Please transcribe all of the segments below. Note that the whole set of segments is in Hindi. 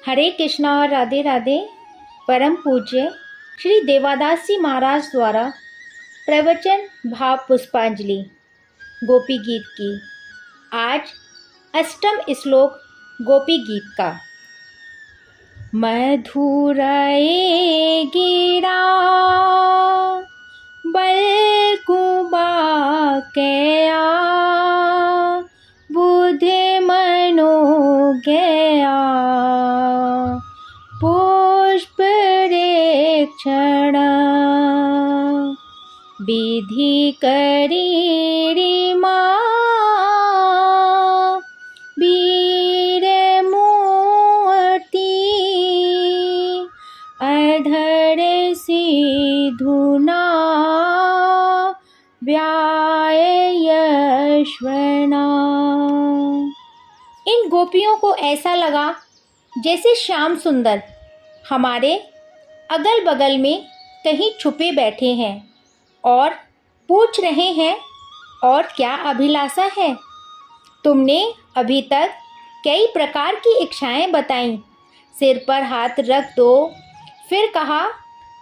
हरे कृष्णा और राधे राधे। परम पूज्य श्री देवादास जी महाराज द्वारा प्रवचन भाव पुष्पांजलि गोपी गीत की। आज अष्टम श्लोक गोपी गीत का। मधुराए गिरा बलकुबा कया बुद्धि मनो गया पुष्प रेक्षण विधि करी रिमा वीर मूर्ति अधर सिधुना व्याय यश्वना। इन गोपियों को ऐसा लगा जैसे श्याम सुंदर हमारे अगल बगल में कहीं छुपे बैठे हैं और पूछ रहे हैं, और क्या अभिलाषा है? तुमने अभी तक कई प्रकार की इच्छाएं बताईं। सिर पर हाथ रख दो, फिर कहा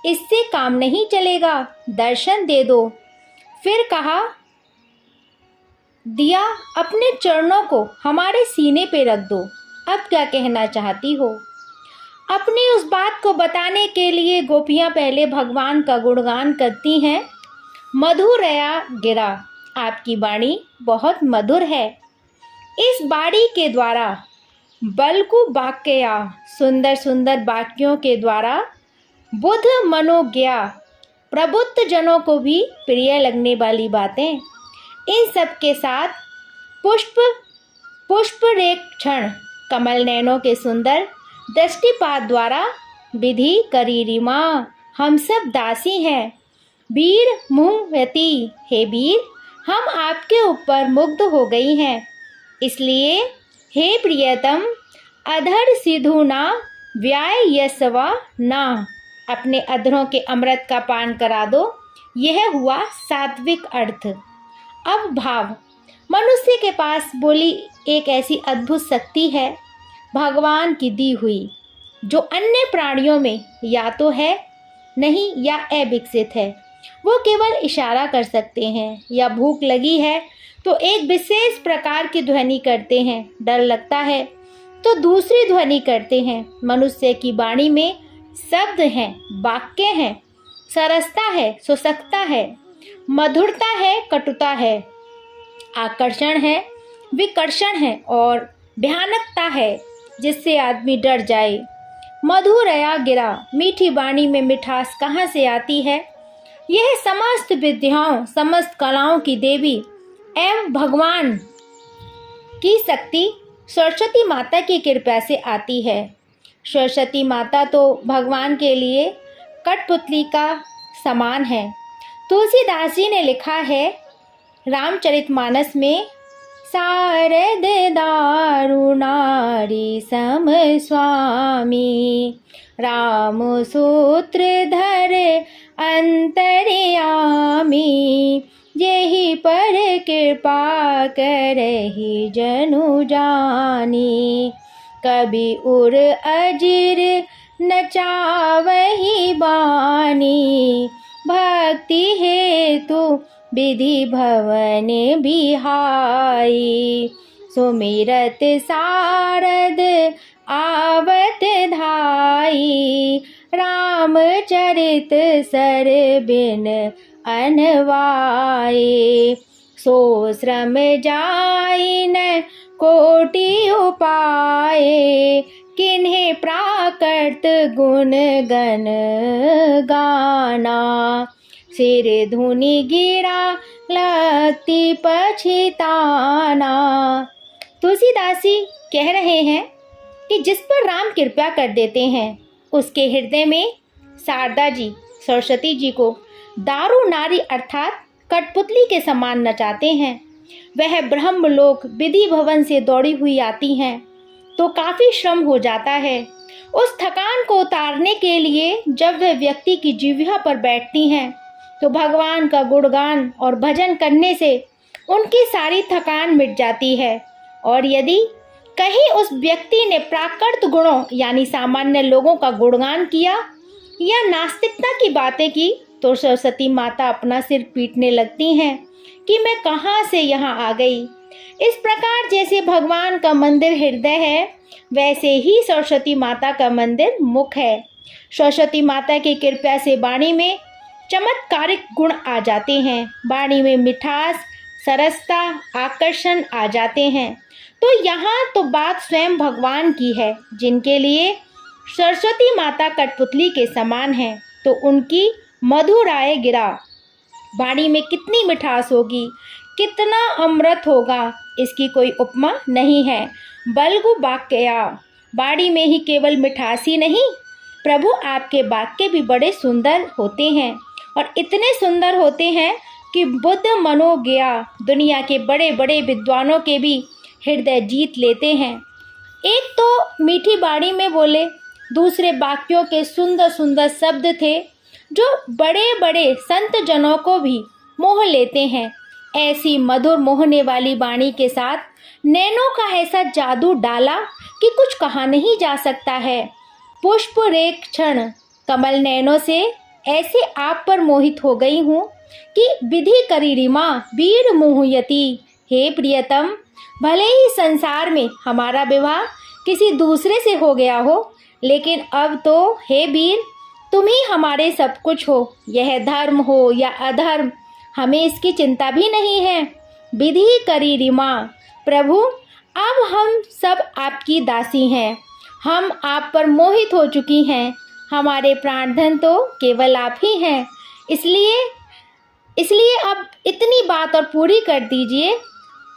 इससे काम नहीं चलेगा, दर्शन दे दो। फिर कहा दिया अपने चरणों को हमारे सीने पे रख दो। अब क्या कहना चाहती हो? अपनी उस बात को बताने के लिए गोपियां पहले भगवान का गुणगान करती हैं। मधुरया गिरा, आपकी वाणी बहुत मधुर है। इस वाणी के द्वारा बलकु वाक्या, सुंदर सुंदर वाक्यों के द्वारा बुद्ध मनोज्ञा, प्रबुद्ध जनों को भी प्रिय लगने वाली बातें, इन सब के साथ पुष्प रेक्षण, कमल नैनों के सुंदर दृष्टिपात द्वारा विधि करी रिमा, हम सब दासी हैं। वीर मुहवती, हे वीर, हम आपके ऊपर मुग्ध हो गई हैं। इसलिए हे प्रियतम, अधर सिधुना व्याय यशवा ना, अपने अधरों के अमृत का पान करा दो। यह हुआ सात्विक अर्थ। अब भाव। मनुष्य के पास बोली एक ऐसी अद्भुत शक्ति है, भगवान की दी हुई, जो अन्य प्राणियों में या तो है नहीं या अविकसित है। वो केवल इशारा कर सकते हैं, या भूख लगी है तो एक विशेष प्रकार की ध्वनि करते हैं, डर लगता है तो दूसरी ध्वनि करते हैं। मनुष्य की वाणी में शब्द हैं, वाक्य हैं, सरसता है, सुसकता है, मधुरता है, कटुता है, आकर्षण है, विकर्षण है और भयानकता है, जिससे आदमी डर जाए। मधुरया गिरा, मीठी वाणी में मिठास कहाँ से आती है? यह समस्त विद्याओं, समस्त कलाओं की देवी एवं भगवान की शक्ति सरस्वती माता की कृपा से आती है। सरस्वती माता तो भगवान के लिए कठपुतली का समान है। तुलसीदास जी ने लिखा है रामचरितमानस में, शारद दारुणारी सम स्वामी, राम सूत्रधर अंतर्यामी, जेहि पर कृपा करहि जनु जानी, कभी उर अजिर नचावहि बानी, भक्ति हेतु विधि भवन बिहाई, सुमिरत सारद आवत धाई, रामचरित सर बिन अनवाई, सो श्रम जाई न कोटि उपाय, किन्हें प्राकृत गुण गण गाना, सिर धुनि गिरा लगती पछताना। तुलसीदास जी कह रहे हैं कि जिस पर राम कृपा कर देते हैं, उसके हृदय में शारदा जी, सरस्वती जी को दारू नारी अर्थात कठपुतली के समान नचाते हैं। वह ब्रह्मलोक विधि भवन से दौड़ी हुई आती हैं तो काफ़ी श्रम हो जाता है। उस थकान को उतारने के लिए जब वह व्यक्ति की जिह्वा पर बैठती हैं तो भगवान का गुणगान और भजन करने से उनकी सारी थकान मिट जाती है। और यदि कहीं उस व्यक्ति ने प्राकृत गुणों यानी सामान्य लोगों का गुणगान किया या नास्तिकता की बातें की तो सरस्वती माता अपना सिर पीटने लगती हैं कि मैं कहाँ से यहाँ आ गई। इस प्रकार जैसे भगवान का मंदिर हृदय है, वैसे ही सरस्वती माता का मंदिर मुख है। सरस्वती माता की कृपा से वाणी में चमत्कारिक गुण आ जाते हैं, वाणी में मिठास, सरसता, आकर्षण आ जाते हैं। तो यहाँ तो बात स्वयं भगवान की है, जिनके लिए सरस्वती माता कठपुतली के समान है, तो उनकी मधुराय गिरा वाणी में कितनी मिठास होगी, कितना अमृत होगा, इसकी कोई उपमा नहीं है। बल्गु वाक्या, वाणी में ही केवल मिठास ही नहीं, प्रभु आपके वाक्य भी बड़े सुंदर होते हैं और इतने सुंदर होते हैं कि बुद्ध मनोज्ञा दुनिया के बड़े बड़े विद्वानों के भी हृदय जीत लेते हैं। एक तो मीठी वाणी में बोले, दूसरे वाक्यों के सुंदर सुंदर शब्द थे जो बड़े बड़े संत जनों को भी मोह लेते हैं। ऐसी मधुर मोहने वाली वाणी के साथ नैनों का ऐसा जादू डाला कि कुछ कहा नहीं जा सकता है। पुष्प रेख क्षण कमल नैनों से ऐसे आप पर मोहित हो गई हूँ कि विधि करी रिमा वीर मोहयती। हे प्रियतम, भले ही संसार में हमारा विवाह किसी दूसरे से हो गया हो, लेकिन अब तो हे वीर तुम ही हमारे सब कुछ हो। यह धर्म हो या अधर्म, हमें इसकी चिंता भी नहीं है। विधि करी रिमा, प्रभु अब हम सब आपकी दासी हैं, हम आप पर मोहित हो चुकी हैं। हमारे प्राणधन तो केवल आप ही हैं, इसलिए अब इतनी बात और पूरी कर दीजिए।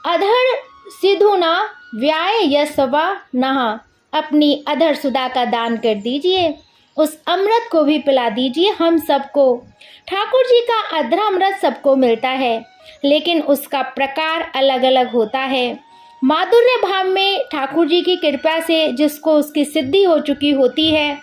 अधर सिधुना व्याय यशवा नहा, अपनी अधर सुधा का दान कर दीजिए, उस अमृत को भी पिला दीजिए हम सबको। ठाकुर जी का अधरा अमृत सबको मिलता है, लेकिन उसका प्रकार अलग अलग होता है। माधुर्य भाव में ठाकुर जी की कृपा से जिसको उसकी सिद्धि हो चुकी होती है,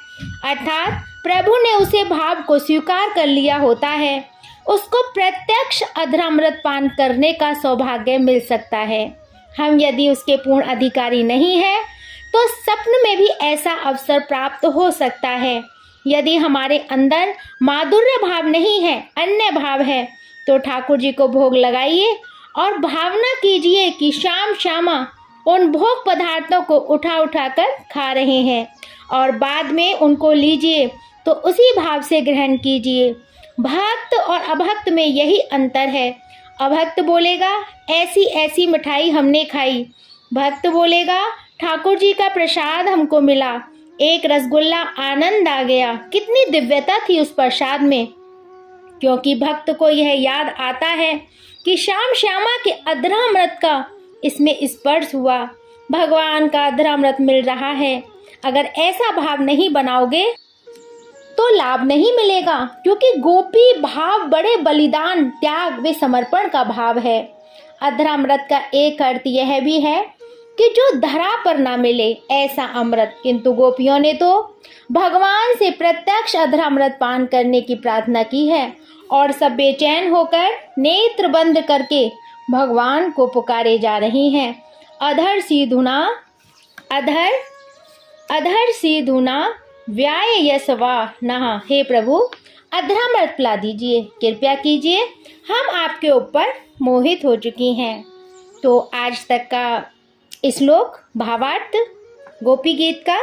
अर्थात प्रभु ने उसे भाव को स्वीकार कर लिया होता है, उसको प्रत्यक्ष अधरामृत पान करने का सौभाग्य मिल सकता है। हम यदि उसके पूर्ण अधिकारी नहीं हैं, तो स्वप्न में भी ऐसा अवसर प्राप्त हो सकता है। यदि हमारे अंदर माधुर्य भाव नहीं है, अन्य भाव है, तो ठाकुर जी को भोग लगाइए और भावना कीजिए कि श्याम श्यामा उन भोग पदार्थों को उठा उठा कर खा रहे हैं और बाद में उनको लीजिए तो उसी भाव से ग्रहण कीजिए। भक्त और अभक्त में यही अंतर है। अभक्त बोलेगा ऐसी ऐसी मिठाई हमने खाई, भक्त बोलेगा ठाकुर जी का प्रसाद हमको मिला, एक रसगुल्ला आनंद आ गया। कितनी दिव्यता थी उस प्रसाद में, क्योंकि भक्त को यह याद आता है कि श्याम श्यामा के अधरामृत का इसमें स्पर्श हुआ, भगवान का अधरामृत मिल रहा है। अगर ऐसा भाव नहीं बनाओगे तो लाभ नहीं मिलेगा, क्योंकि गोपी भाव बड़े बलिदान, त्याग व समर्पण का भाव है। अधरामृत का एक अर्थ यह भी है कि जो धरा पर ना मिले ऐसा अमृत, किंतु गोपियों ने तो भगवान से प्रत्यक्ष अधरामृत पान करने की प्रार्थना की है और सब बेचैन होकर नेत्र बंद करके भगवान को पुकारे जा रही हैं। अधर सीधुना व्याय यशवा नहा, हे प्रभु अधरामृत पिला दीजिए, कृपया कीजिए, हम आपके ऊपर मोहित हो चुकी हैं। तो आज तक का श्लोक भावार्थ गोपी गीत का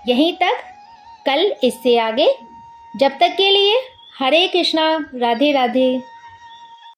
यहीं तक, कल इससे आगे। जब तक के लिए हरे कृष्णा, राधे राधे।